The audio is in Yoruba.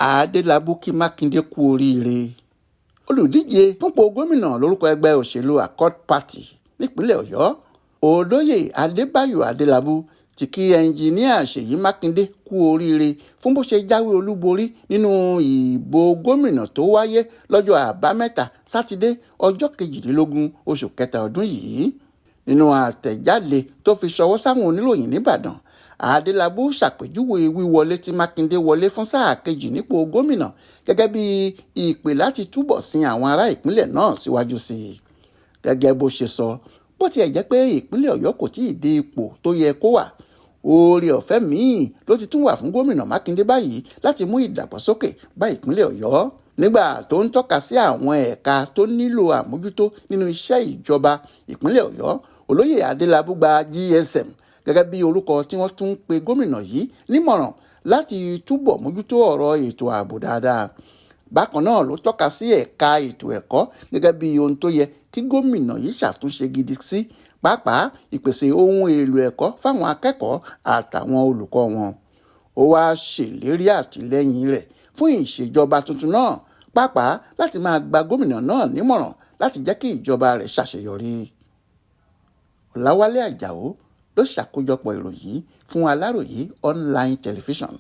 Adelabu kí Makinde kú oríire. Olùdíje fúnpò gómìnà lórúkọ ẹgbẹ́ òṣèlú Accord Party nípínlẹ̀ Ọ̀yọ́, olóyè Adébáyọ̀ Adelabu ti kí ẹnjiníà Ṣèyí Makinde kú oríire fún bó ṣe jáwé olúborí nínú ìbò gómìnà tó wáyé lọ́jọ́ àbámẹ́ta sátidé ọjọ́ 22 oṣù kẹta ọdún yìí. Nínú àtẹ̀jáde tó fi ṣọwọ́ sáwọn oníròyìn nìbàdàn, Adelabu ṣàpèjúwe wíwọlé tí Makinde wọlé fún sáà kejì nípò gómìnà gẹ́gẹ́ bí ìpè láti túbọ̀ sin àwọn ará ìpínlẹ̀ náà síwájú sí i. Gẹ́gẹ́ bó ṣe sọ, bó tiẹ̀ jẹ́ pé ìpínlẹ̀ Ọ̀yọ́ kò tíì dé ipò tó yẹ kó wà, oore ọ̀fẹ́ míì ló ti tún wà fún gómìnà Makinde báyìí láti mú ìdàgbàsókè bá ìpínlẹ̀ Ọ̀yọ́. Nígbà tó ń tọ́ka sí àwọn ẹ̀ka tó nílò àmójútó nínú iṣẹ́ ìjọba ìpínlẹ̀ Ọ̀yọ́, olóyè Adelabu gba GSM gẹ́gẹ́ bí orúkọ tí wọ́n tún pe gómìnà yìí nímọ̀ràn láti túbọ̀ mójútó ọ̀rọ̀ ètò ààbò dáadáa. Bákan náà ló tọ́ka sí ẹ̀ka ètò ẹ̀kọ́ gẹ́gẹ́ bí ohun tó yẹ kí gómìnà yìí ṣàtúnṣe gidi sí, pàápàá ìpèsè ohun èlò ẹ̀kọ́ fáwọn akẹ́kọ̀ọ́ àtàwọn olùkọ́ wọn. Ó wá ṣèlérí àtìlẹ́yìn rẹ̀ fún ìṣèjọba tuntun náà, pàápàá láti máa gba gómìnà náà nímọ̀ràn láti jẹ́ kí ìjọba rẹ̀ ṣàṣeyọrí. Ọláwálé Àjàó ló ṣàkójọpọ̀ ìròyìn fún Aláròyé online television.